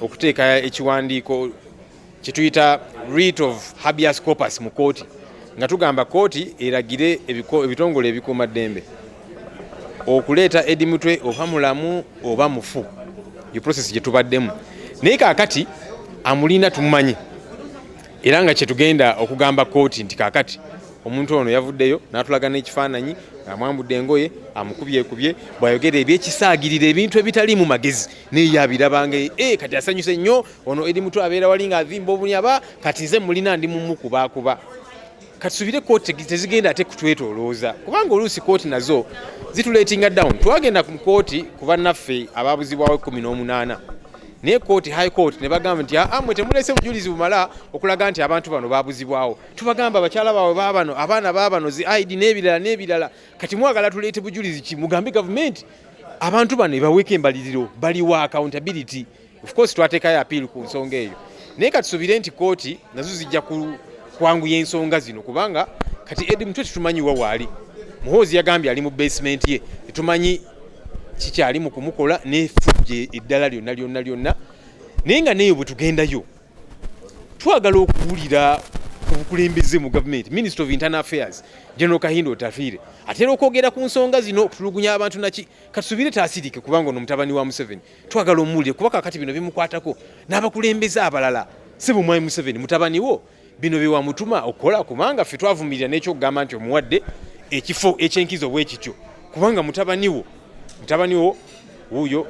okuteeka ekiwandiiko kituyita writ of habeas corpus mu kooti nga tugamba kooti eragire ebitongole ebikuuma ddembe okuleeta Eddie Mutwe oba mulamu oba mufu yo process gye tubaddemu naye kaakati amulina tumumanyi era nga kyetugenda okugamba kooti nti kaakati omuntu ono yavuddeyo n'atulaga n'ekifaananyi amwambudde engoye amukubye bw'ayogera ebyekisaagirira ebintu ebitali mu magezi naye abirabanga kati asanyuse nnyo ono Eddie Mutwe abeera wali ng'avimba obunyaba kati nze mulina ndi mumukubakuba kati subire kooti tezigenda ate kutwetolooza kubanga oluusi kooti nazo zituleetinga down twagenda ku kooti ku bannaffe abaabuzibwawo 18 naye kooti high court ne bagamba nti mwe temulese bujulizi bumala okulaga nti abantu bano baabuzibwawo tubagamba abakyala baabwe baabano abaana baabano zi ID n'ebirala kati mwagala tuleete bujulizi ki mugambe government abantu bano ebaweeka embaliriro baliwa accountability of course twateekayo appeal ku nsonga eyo naye kati subire nti kooti nazo zijja kwanguya ensonga zino kubanga kati Eddie Mutwe tumanyiwa waali muhoozi yagambye ali mu basement ye tumanyi kikyali mu kumukola n'effujje eddala lyonna naye nga neyo bwe tugendayo twagala okuwulira obukulembeze mu government Minister of Internal Affairs General Kahindo Tafiire atera okwogera ku nsonga zino okutulugunya abantu naki katusubire taasirike kubanga ono mutabani wa Museveni twagala omuwulire kuba kakati bino bimukwatako n'abakulembeze abalala sebo mwai Museveni mutabani wo bino bewamutuma okola kubanga ffe twavumirira n'ekyokugamba nti omuwadde ekifo ekyenkizo bwekityo kubanga mutabani wo wuyo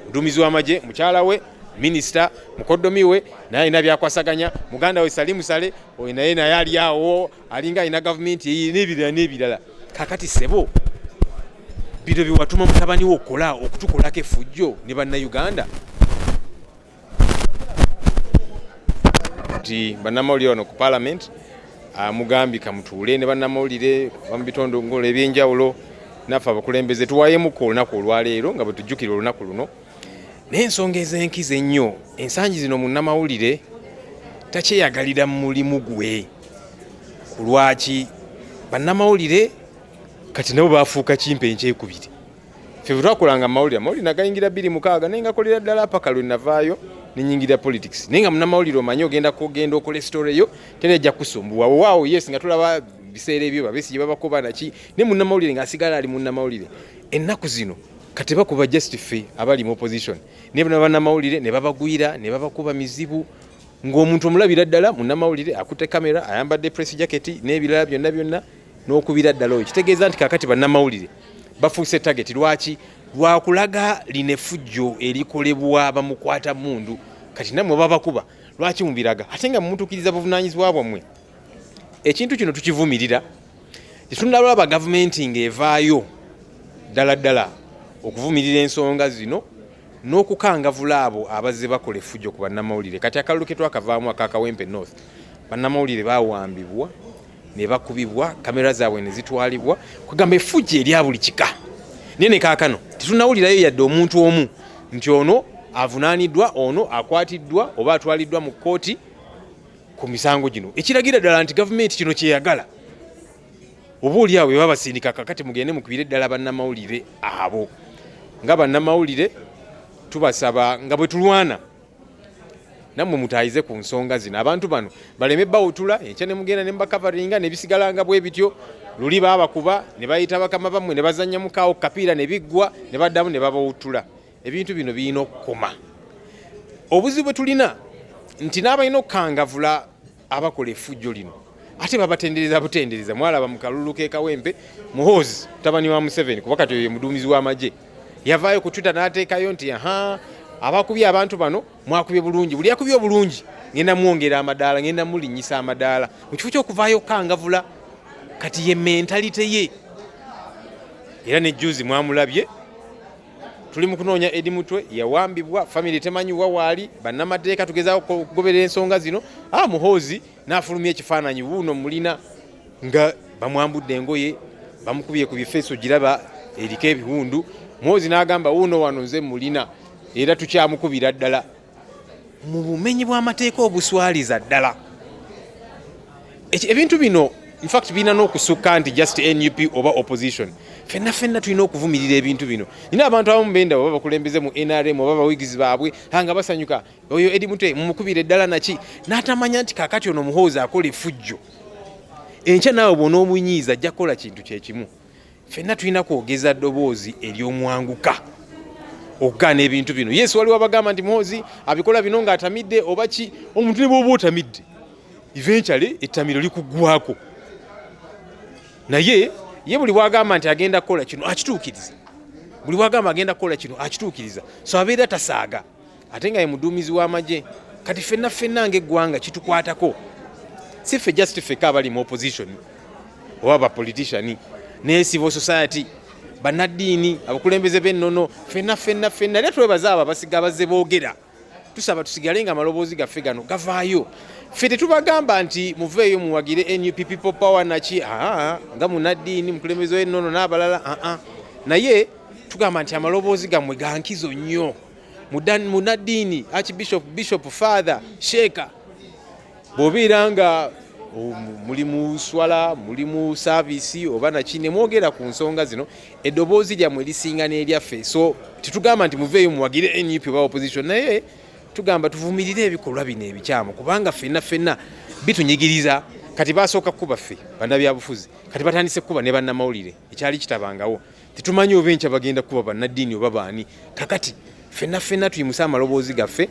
ndumizi w'amagye mukyala we minisita mukoddomi we naye alina byakwasaganya muganda we Salimu Sale oyo naye ali awo alinga alina gavumenti n'ebirala kakati sebo bino biwatuma mutabani wo okola okutukolako effujjo ne bannayuganda ti bannamawulire wano ku parliament mugambi kamutuule ne bannamawulire mu bitongo ebyenjawulo naffe abakulembeze tuwaayemu olunaku olwaleero nga bwe tujjukira olunaku luno n'ensonga ez'enkizo ennyo ensangi zino munnamawulire takyeyagalira mu mulimu gwe ku lwaki bannamawulire kati nabo baafuuka kimpe enkyekubiri ffe bwe twakolanga amawulire nagayingira 26 naye nga kolera ddala paka lwe navaayo nenyingira politics naye nga munnamawulire omanyi ogenda okola story eyo terejja kusumbuwa waawo yes nga tulaba biseera ebyo babesije babakuba naki ne munnamawulire ng'asigala ali munnamawulire ennaku zino kati bakuba justify abali mu opposition ne bannamawulire ne babagwira ne babakuba mizibu ng'omuntu omulabira ddala munnamawulire akutte kamera ayambadde press jacket n'ebirala byonna n'okubira ddala oyo kitegeeza nti kakati bannamawulire bafuuse target lwakulaga linefujjo erikolebwa bamukwata mundu kati namwe babakuba lwaki mubiraga ate nga mumutukiriza buvunaanyizibwa bwammwe ekintu kino tukivumirira tetundalaba gavumenti ng'evaayo ddala okuvumirira ensonga zino n'okukangavula abo abazze bakola effujjo ku bannamawulire kati akalulu ke twakavaamu akakawempe north bannamawulire baawambibwa ne bakubibwa kamera zaabwe ne zitwalibwa kugamba effujjo erya buli kika naye ne kaakano tetunnawulirayo yadde omuntu omu nti ono avunaaniddwa ono akwatiddwa oba atwaliddwa mu kkooti ku misango gino ekiragira ddala nti gavumenti kino kyeyagala oba oli awo babasindika kakati mugende mukubire ddala bannamawulire abo nga bannamawulire tubasaba nga bwe tulwana nammwe mutayize ku nsonga zino abantu bano baleme bawutula enkya ne mugenda ne mbakavaringa ne bisigalanga bwe bityo luli baabakuba ne bayita bakama bammwe ne bazannya mukaawo kapiira ne biggwa ne baddamu ne babawutula ebintu bino birina okukoma obuzibu bwe tulina nti n'abalina okukangavula abakola effujjo lino ate babatendereza mwalaba mu kalulu k'ekawempe muhoozi mutabani wa Museveni kuba kati ye muduumizi w'amagye yavaayo ku Twitter n'ateekayo nti abakubye abantu bano mwakubye bulungi buli akubye obulungi ngenda mwongera amadaala ngenda mulinnyisa amadaala mu kifo ky'okuvaayo okukangavula kati ye mentalite ye era nejjuzi mwamulabye tuli mu kunoonya Eddie Mutwe yawambibwa family temanyiwa waali bannamateeka tugezaako okugoberera ensonga zino muhoozi n'afulumya ekifaananyi wuuno mulina nga bamwambudde engoye bamukubye ku bifeeso giraba eriko ebiwundu muhoozi n'agamba wuuno wano nze mulina era tukyamukubira ddala mu bumenyi bw'amateeka obuswaliza ddala ebintu bino in fact bina n'okusukka nti just NUP oba opposition. Fenna tulina okuvumirira ebintu bino. Nina abantu abamu benda oba bakulembeze mu NRM oba bawigizi baabwe hanga basanyuka oyo Eddie Mutwe mumukubira eddala naki n'atamanya nti kakati ono muhoozi akola effujjo. Enkya naawe bw'ona omunyiiza ajja kukola kintu kye kimu. Fenna tulina kwogeza ddoboozi ery'omwanguka okugaana ebintu bino. Yes, waliwo abagamba nti muhoozi abikola bino ng'atamidde oba ki, omuntu ne bw'oba otamidde eventually ettamiro likuggwako. Naye ye buli bwagamba nti agenda kukola kino akituukiriza. Buli bwagamba agenda kukola kino akituukiriza. So abeera tasaaga. Ate nga ye muduumizi w'amagye. Kati fenna ng'eggwanga kitukwatako. Si ffe just ffeka abali mu opposition oba ba politician ne civil society bannaddiini abakulembeze b'ennono fenna era twebaza abo abasiga bazze boogera. Tusaba tusigale nga amaloboozi gaffe gano gavaayo. Ffe tetubagamba nti muveeyo muwagire NUP people power naki nga munnaddiini mukulembeze w'ennono n'abalala naye tugamba nti amaloboozi gammwe ga nkizo nnyo. Munnaddiini Archbishop Father Sheikha bw'obeera nga muli mu swala muli mu saavisi oba naki ne mwogera ku nsonga zino eddoboozi lyammwe lisinga n'eryaffe. So tetugamba nti muveeyo muwagire NUP oba opposition naye tugamba tuvumirire ebikolwa bino ebikyamu kubanga fenna bitunyigiriza. Kati basooka kuba ffe bannabyabufuzi kati batandise kuba ne bannamawulire ekyali kitabangawo. Tetumanyi oba enkya bagenda kuba bannaddiini oba baani. Kakati fenna tuyimusa amaloboozi gaffe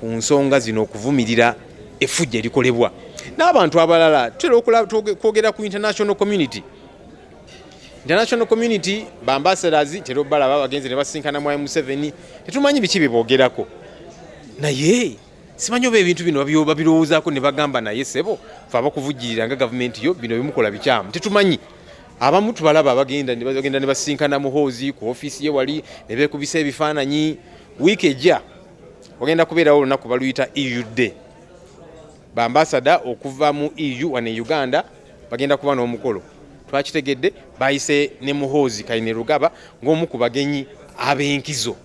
ku nsonga zino okuvumirira effujjo erikolebwa n'abantu abalala. Tutera kwogera ku international community. International community ba ambassadors tero balaba bagenze ne basinkana mu M7 tetumanyi biki bebogerako. Naye simanyi oba ebintu bino babirowoozaako ne bagamba naye sebo fe abakuvugirira nga gavumenti yo bino bimukola bikyamu tetumanyi. Abamu tubalaba bagenda ne basinkana muhoozi ku ofiisi ye wali ne beekubisa ebifaananyi. Wiiki ejja ogenda kubeerawo olunaku baluyita EU Day. Ba ambassador okuva mu EU wane Uganda bagenda kuba n'omukolo. Twakitegedde bayise ne muhoozi Kayine Rugaba ng'omu ku bagenyi ab'enkizo.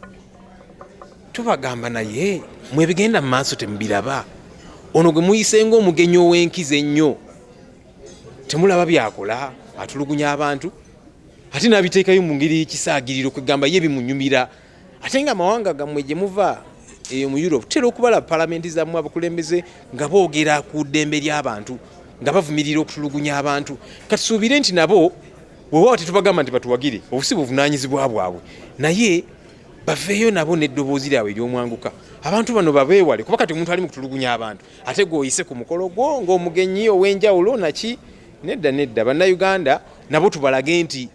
Tubagamba naye mwebigenda mu maaso temubiraba. Ono gwe muyise ng'omugenyi ow'enkizo ennyo temulaba byakola atulugunya abantu ate n'abiteekayo mu ngeri y'ekisaagiriro kwegamba ye bimunyumira. Ate nga amawanga gammwe gye muva eyo mu Europe tutera okubala palamenti zammwe abakulembeze nga boogera ku ddembe ly'abantu nga bavumirira okutulugunya abantu. Katusuubire nti nabo bwewaawo tetubagamba nti batuwagire obusi buvunaanyizibwa bwabwe naye baveeyo nabo n'eddoboozi lyabwe ery'omwanguka. Abantu bano babeewale kuba kati omuntu ali mu kutulugunya abantu ate gw'oyise ku mukolo gwo ng'omugenyi ow'enjawulo naki. Nedda bannayuganda nabo tubalage nti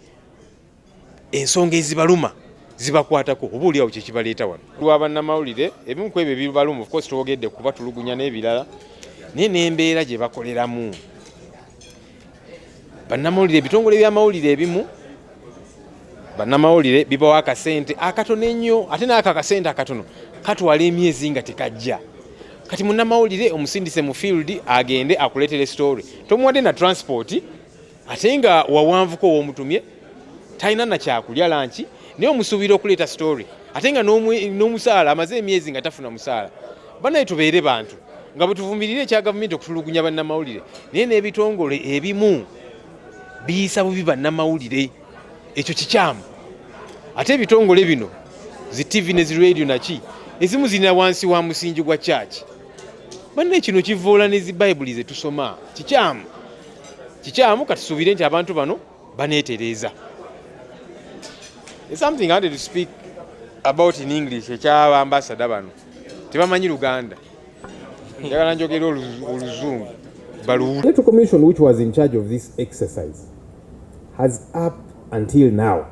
ensonga ezibaluma zibakwatako oba oliawo kyekibaleeta wano. Lwabannamawulire ebimu ku ebyo ebibaluma of course twogedde kuba tulugunya n'ebirala naye n'embeera gye bakoleramu. Bannamawulire ebitongole by'amawulire ebimu bannamawulire bibawo akasente akatono ennyo ate n'ako akasente akatono katwala emyezi nga tekajja. Kati munnamawulire omusindise mu field agende akuleetere story tomuwadde na transport ate nga wawanvuko w'omutumye talina na kyakulya lanchi naye omusuubira okuleeta story ate nga n'omusaala amaze emyezi nga tafuna musaala. Banaye tubeere bantu nga bwe tuvumirire ekya gavumenti okutulugunya bannamawulire naye n'ebitongole ebimu biyisa bubi bannamawulire. Ekyo kikyamu. Ate ebitongole bino zi TV ne zi radio naki ezimu zirina wansi wa musingi gwa church. Banne kino kivoola ne zi Bible ze tusoma kikyamu katusuubire nti abantu bano baneetereza. It's something I wanted to speak about in English ekyaba ambassador bano tebamanyi Luganda njagala njogera oluzungu baluwulira. The Electoral Commission, which was in charge of this exercise, has up until now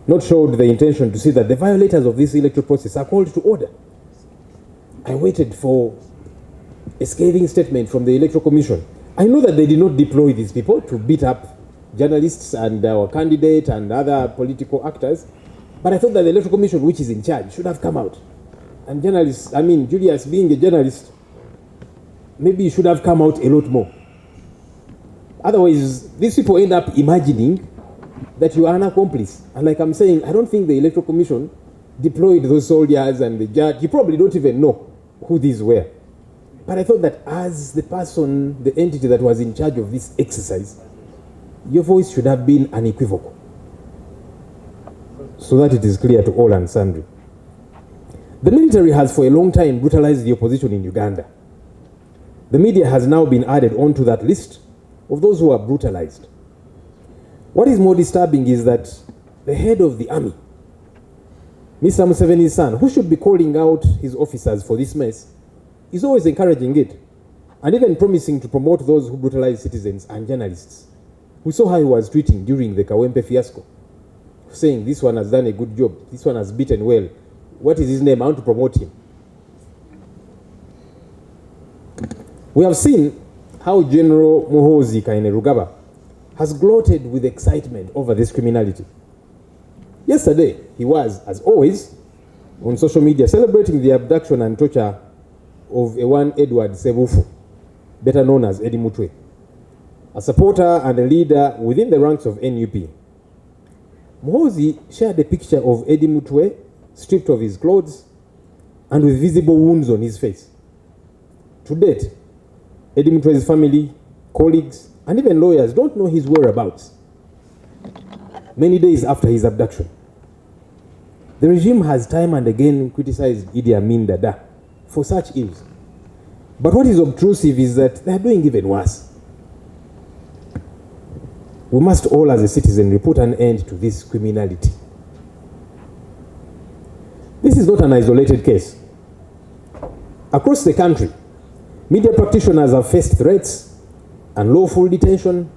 not showed the intention to see that the violators of this electoral process are called to order. I waited for a scathing statement from the Electoral Commission. I know that they did not deploy these people to beat up journalists and our candidate and other political actors, but I thought that the Electoral Commission, which is in charge, should have come out. And journalists, I mean, Julius being a journalist, maybe you should have come out a lot more. Otherwise, these people end up imagining that you are an accomplice. And like I'm saying, I don't think the Electoral Commission deployed those soldiers and the judge. You probably don't even know who these were. But I thought that as the person, the entity that was in charge of this exercise, your voice should have been unequivocal, so that it is clear to all and sundry. The military has for a long time brutalized the opposition in Uganda. The media has now been added onto that list of those who are brutalized. What is more disturbing is that the head of the army, Mr. Museveni's son, who should be calling out his officers for this mess, is always encouraging it and even promising to promote those who brutalize citizens and journalists. We saw how he was tweeting during the Kawempe fiasco, saying this one has done a good job, this one has beaten well. What is his name? I want to promote him. We have seen how General Muhoozi Kainerugaba has gloated with excitement over this criminality. Yesterday, he was, as always, on social media celebrating the abduction and torture of a one Edward Sebufu, better known as Eddie Mutwe, a supporter and a leader within the ranks of NUP. Muhoozi shared a picture of Eddie Mutwe stripped of his clothes and with visible wounds on his face. To date, Eddie Mutwe's family, colleagues, and even lawyers don't know his whereabouts. Many days after his abduction, the regime has time and again criticized Idi Amin Dada for such ills. But what is obtrusive is that they are doing even worse. We must all, as a citizen, put an end to this criminality. This is not an isolated case. Across the country, media practitioners have faced threats, unlawful detention,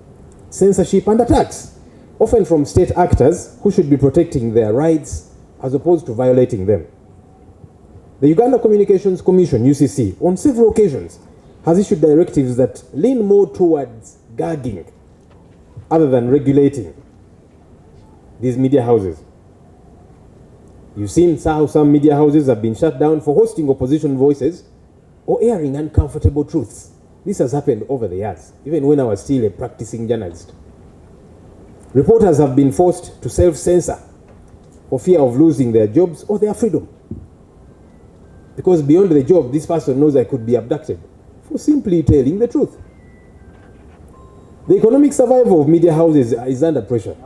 censorship, and attacks, often from state actors who should be protecting their rights as opposed to violating them. The Uganda Communications Commission, UCC, on several occasions has issued directives that lean more towards gagging other than regulating these media houses. You've seen how some media houses have been shut down for hosting opposition voices or airing uncomfortable truths. This has happened over the years, even when I was still a practicing journalist. Reporters have been forced to self-censor for fear of losing their jobs or their freedom. Because beyond the job, this person knows I could be abducted for simply telling the truth. The economic survival of media houses is under pressure.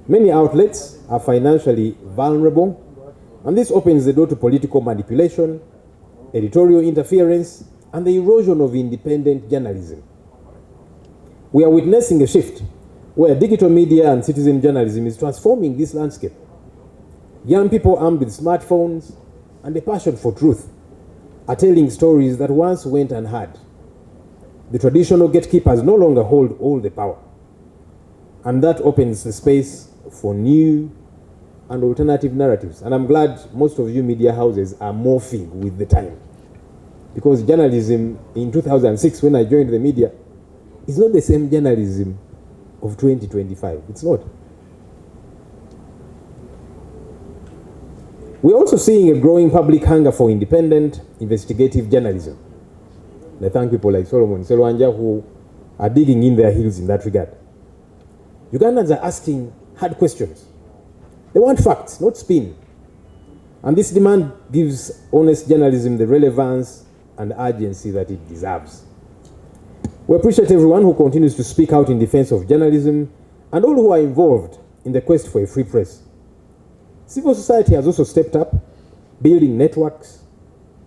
Many outlets are financially vulnerable, and this opens the door to political manipulation, editorial interference, and the erosion of independent journalism. We are witnessing a shift where digital media and citizen journalism is transforming this landscape. Young people armed with smartphones and a passion for truth are telling stories that once went unheard. The traditional gatekeepers no longer hold all the power, and that opens the space for new and alternative narratives. And I'm glad most of you media houses are morphing with the time, because journalism in 2006, when I joined the media, is not the same journalism of 2025. It's not. We're also seeing a growing public hunger for independent, investigative journalism. I thank people like Solomon Selwanja who are digging in their heels in that regard. Ugandans are asking hard questions. They want facts, not spin. And this demand gives honest journalism the relevance and urgency that it deserves. We appreciate everyone who continues to speak out in defense of journalism and all who are involved in the quest for a free press. Civil society has also stepped up, building networks,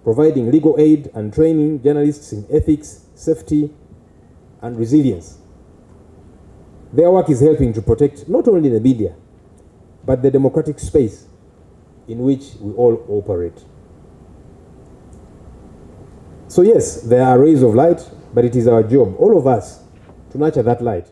providing legal aid and training journalists in ethics, safety, and resilience. Their work is helping to protect not only the media, but the democratic space in which we all operate. So yes, there are rays of light, but it is our job, all of us, to nurture that light.